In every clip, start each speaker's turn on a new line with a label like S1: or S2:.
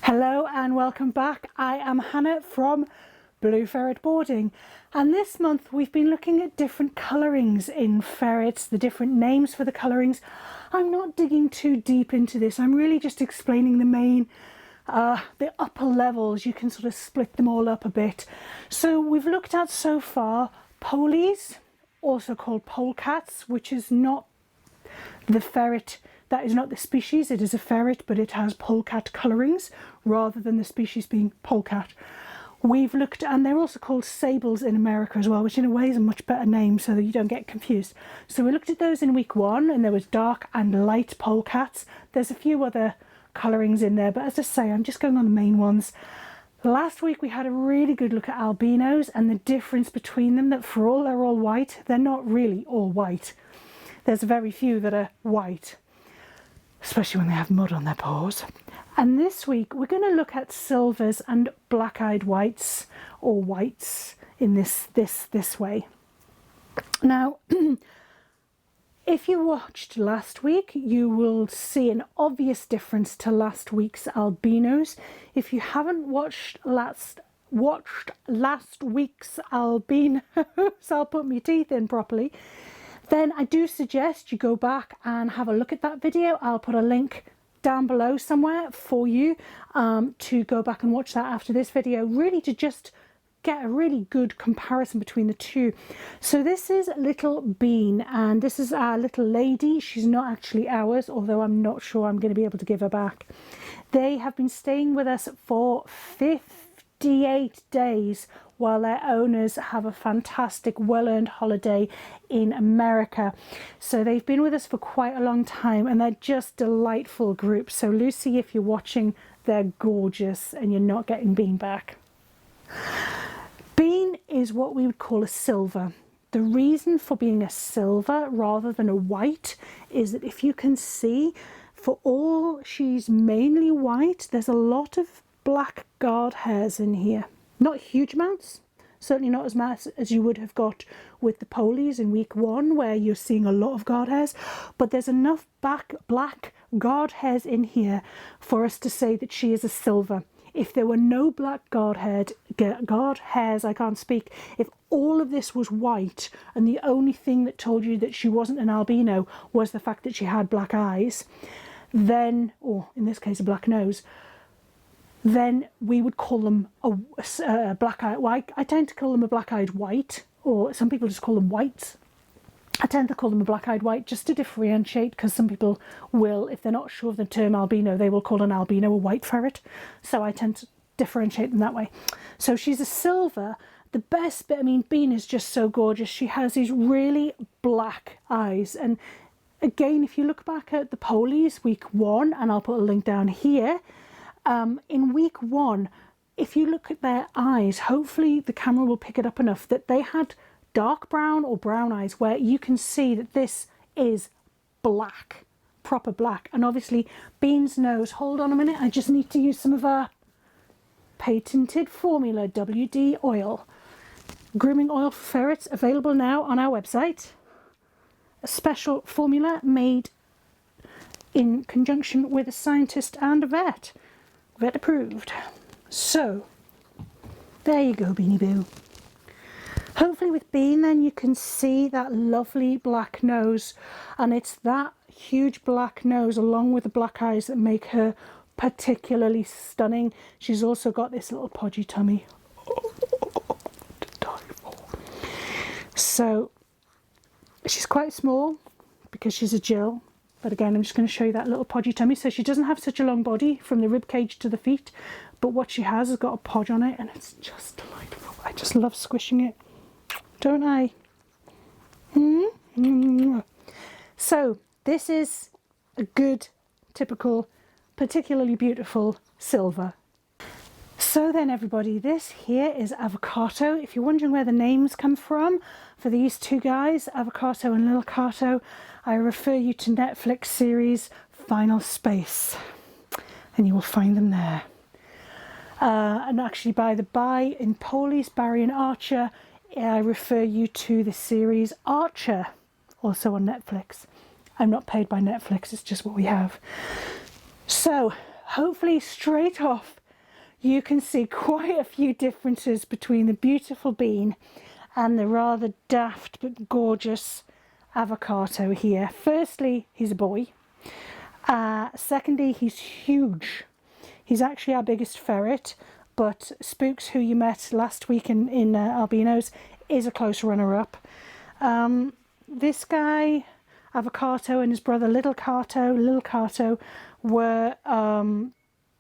S1: Hello and welcome back. I am Hannah from Blue Ferret Boarding, and this month we've been looking at different colourings in ferrets, the different names for the colourings. I'm not digging too deep into this, I'm really just explaining the main, the upper levels. You can sort of split them all up a bit. So we've looked at so far polies, also called polecats, which is not the ferret. That is not the species, it is a ferret, but it has polecat colourings rather than the species being polecat. We've looked, and they're also called sables in America as well, which in a way is a much better name so that you don't get confused. So we looked at those in week 1, and there was dark and light polecats. There's a few other colourings in there, but as I say, I'm just going on the main ones. Last week we had a really good look at albinos and the difference between them, that for all they're all white, they're not really all white. There's very few that are white, especially when they have mud on their paws. And this week we're going to look at silvers and black-eyed whites, or whites in this way. Now if you watched last week, you will see an obvious difference to last week's albinos. If you haven't watched last week's albinos, I'll put my teeth in properly, then I do suggest you go back and have a look at that video. I'll put a link down below somewhere for you to go back and watch that after this video, really to just get a really good comparison between the two. So this is Little Bean, and this is our little lady. She's not actually ours, although I'm not sure I'm going to be able to give her back. They have been staying with us for 58 days while their owners have a fantastic well-earned holiday in America. So they've been with us for quite a long time, and they're just delightful group. So Lucy, if you're watching, they're gorgeous and you're not getting Bean back. Bean is what we would call a silver. The reason for being a silver rather than a white is that if you can see, for all she's mainly white, there's a lot of black guard hairs in here. Not huge amounts, certainly not as much as you would have got with the polies in week 1, where you're seeing a lot of guard hairs, but there's enough black guard hairs in here for us to say that she is a silver. If there were no black guard hairs, I can't speak, if all of this was white and the only thing that told you that she wasn't an albino was the fact that she had black eyes, then, or in this case a black nose, then we would call them a black-eyed white. I tend to call them a black-eyed white, or some people just call them whites. I tend to call them a black-eyed white just to differentiate, because some people will, if they're not sure of the term albino, they will call an albino a white ferret. So I tend to differentiate them that way. So she's a silver. The best bit, I mean, Bean is just so gorgeous. She has these really black eyes. And again, if you look back at the polies, week 1, and I'll put a link down here, in week 1, if you look at their eyes, hopefully the camera will pick it up enough that they had dark brown or brown eyes, where you can see that this is black, proper black. And obviously Bean's nose, hold on a minute, I just need to use some of our patented formula, WD oil. Grooming oil for ferrets, available now on our website. A special formula made in conjunction with a scientist and a vet approved. So there you go, Beanie Boo. Hopefully with Bean then you can see that lovely black nose, and it's that huge black nose along with the black eyes that make her particularly stunning. She's also got this little podgy tummy to die for. So she's quite small because she's a Jill. But again, I'm just going to show you that little podgy tummy. So she doesn't have such a long body from the rib cage to the feet, but what she has got a podge on it, and it's just delightful. I just love squishing it, don't I? So this is a good, typical, particularly beautiful silver. So then everybody, this here is Avocato. If you're wondering where the names come from for these two guys, Avocato and Lil Carter, I refer you to Netflix series Final Space, and you will find them there. And actually, by the by, in polies, Barry and Archer, I refer you to the series Archer, also on Netflix. I'm not paid by Netflix, it's just what we have. So hopefully straight off you can see quite a few differences between the beautiful bean and the rather daft but gorgeous Avocato here. Firstly, he's a boy. Secondly, he's huge. He's actually our biggest ferret, but Spooks, who you met last week in Albinos, is a close runner-up. This guy, Avocato, and his brother Lil Carter, were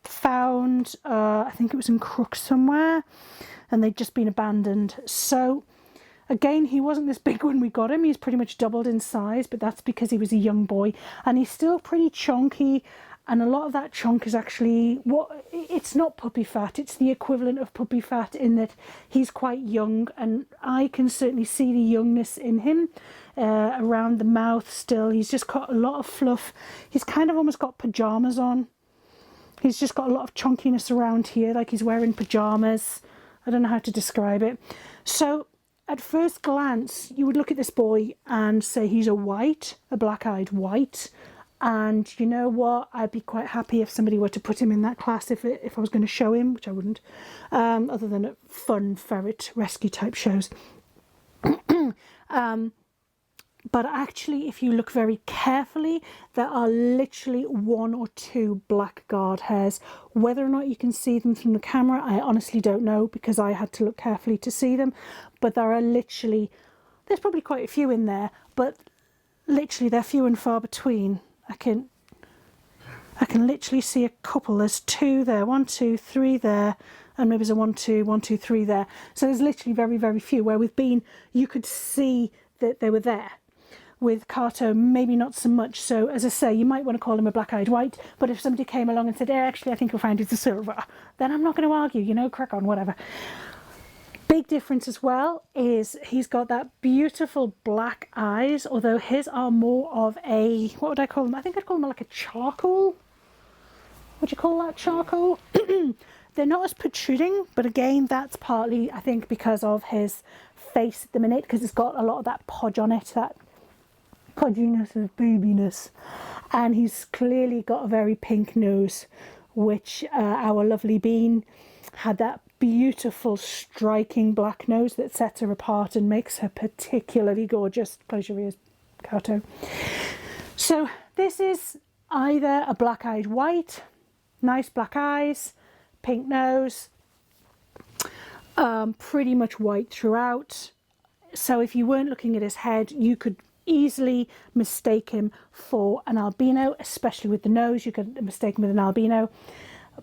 S1: found, I think it was in Crook somewhere, and they'd just been abandoned. So again, he wasn't this big when we got him. He's pretty much doubled in size, but that's because he was a young boy, and he's still pretty chunky. And a lot of that chunk is actually it's not puppy fat, it's the equivalent of puppy fat, in that he's quite young, and I can certainly see the youngness in him around the mouth still. He's just got a lot of fluff. He's kind of almost got pajamas on. He's just got a lot of chunkiness around here, like he's wearing pajamas. I don't know how to describe it. So at first glance, you would look at this boy and say he's a black-eyed white. And you know what? I'd be quite happy if somebody were to put him in that class if I was going to show him, which I wouldn't, other than at fun ferret rescue type shows. But actually, if you look very carefully, there are literally 1 or 2 black guard hairs. Whether or not you can see them from the camera, I honestly don't know, because I had to look carefully to see them. But there are literally, there's probably quite a few in there, but literally they're few and far between. I can literally see a couple. There's 2 there, 1, 2, 3 there, and maybe there's a 1, 2, 1, 2, 3 there. So there's literally very, very few. Where with Bean, you could see that they were there. With Carter, maybe not so much. So as I say, you might want to call him a black-eyed white, but if somebody came along and said, hey, actually I think you'll find it's a silver, then I'm not going to argue, you know, crack on, whatever. Big difference as well is he's got that beautiful black eyes, although his are more of a, what would I call them? I think I'd call them like a charcoal. Would you call that charcoal? They're not as protruding, but again, that's partly, I think, because of his face at the minute, because it's got a lot of that podge on it, that podginess and babiness. And he's clearly got a very pink nose, which our lovely Bean had that beautiful striking black nose that sets her apart and makes her particularly gorgeous. Close your ears, Cato. So this is either a black-eyed white, nice black eyes, pink nose, pretty much white throughout. So if you weren't looking at his head, you could easily mistake him for an albino, especially with the nose. You could mistake him with an albino.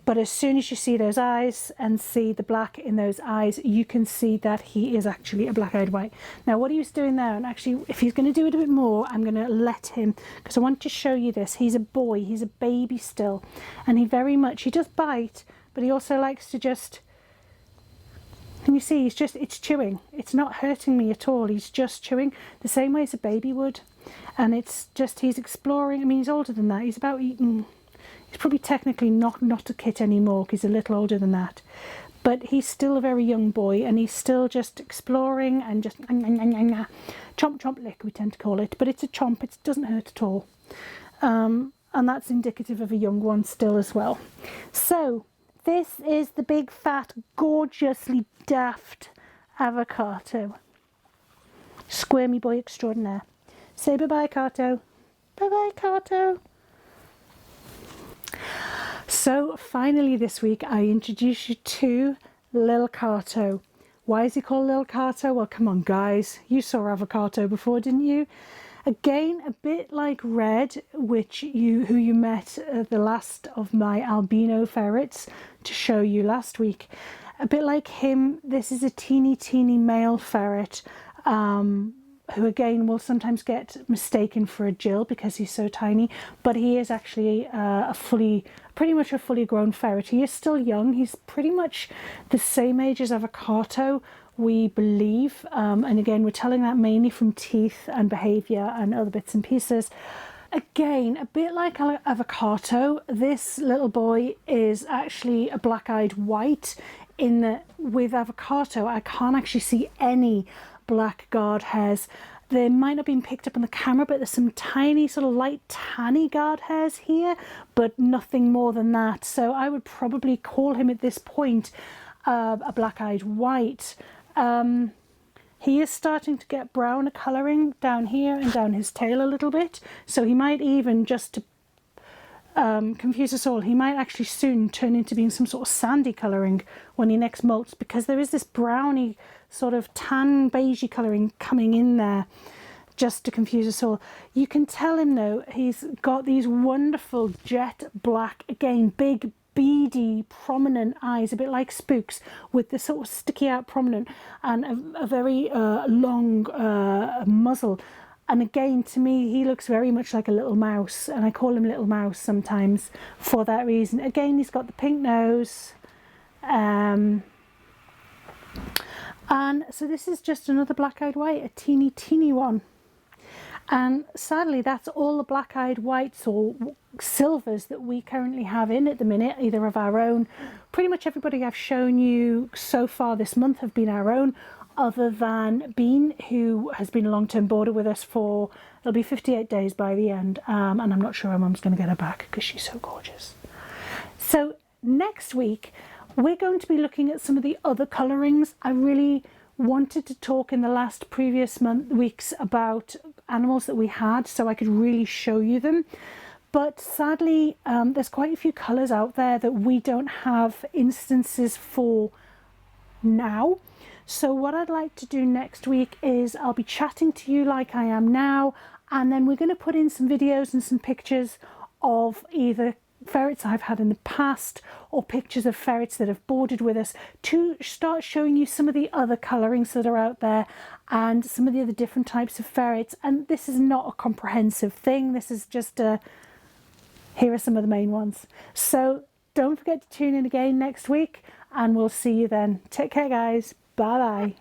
S1: But as soon as you see those eyes and see the black in those eyes, you can see that he is actually a black-eyed white. Now what he was doing there, and actually if he's going to do it a bit more, I'm going to let him, because I want to show you this. He's a boy, he's a baby still, and he does bite, but he also likes to just, and you see it's chewing. It's not hurting me at all. He's just chewing the same way as a baby would. And it's just, he's exploring. I mean, he's older than that. He's about eating. He's probably technically not a kit anymore, because he's a little older than that. But he's still a very young boy, and he's still just exploring and just chomp chomp lick, we tend to call it. But it's a chomp, it doesn't hurt at all. And that's indicative of a young one still as well. So this is the big fat gorgeously daft Avocato. Squirmy boy extraordinaire. Say bye-bye, Cato. Bye-bye, Cato. So finally this week I introduce you to Lil Carter. Why is he called Lil Carter? Well, come on guys, you saw Avocato before, didn't you? Again, a bit like Red, who you met the last of my albino ferrets to show you last week. A bit like him, this is a teeny male ferret, who again will sometimes get mistaken for a Jill because he's so tiny, but he is actually pretty much a fully grown ferret. He is still young. He's pretty much the same age as Avocato, we believe, and again we're telling that mainly from teeth and behaviour and other bits and pieces. Again, a bit like Avocato, this little boy is actually a black-eyed white, in that with Avocato I can't actually see any black guard hairs. they might not have been picked up on the camera, but there's some tiny sort of light tanny guard hairs here, but nothing more than that. So I would probably call him at this point a black-eyed white. He is starting to get browner colouring down here and down his tail a little bit, so he might even, just to confuse us all, he might actually soon turn into being some sort of sandy colouring when he next molts, because there is this browny sort of tan beigey colouring coming in there, just to confuse us all. You can tell him though, he's got these wonderful jet black, again, big beady prominent eyes, a bit like Spooks, with the sort of sticky out prominent, and a very long muzzle. And again, to me, he looks very much like a little mouse, and I call him Little Mouse sometimes for that reason. Again, he's got the pink nose. And so this is just another black-eyed white, a teeny one. And sadly, that's all the black-eyed whites or silvers that we currently have in at the minute, either of our own. Pretty much everybody I've shown you so far this month have been our own, other than Bean, who has been a long-term boarder with us for, it'll be 58 days by the end, and I'm not sure our mum's going to get her back because she's so gorgeous. So next week, we're going to be looking at some of the other colourings. I really wanted to talk in the previous weeks about animals that we had, so I could really show you them. But sadly, there's quite a few colours out there that we don't have instances for now. So what I'd like to do next week is I'll be chatting to you like I am now, and then we're going to put in some videos and some pictures of either ferrets I've had in the past or pictures of ferrets that have boarded with us, to start showing you some of the other colourings that are out there and some of the other different types of ferrets. And this is not a comprehensive thing, this is just here are some of the main ones. So don't forget to tune in again next week, and we'll see you then. Take care guys, bye bye.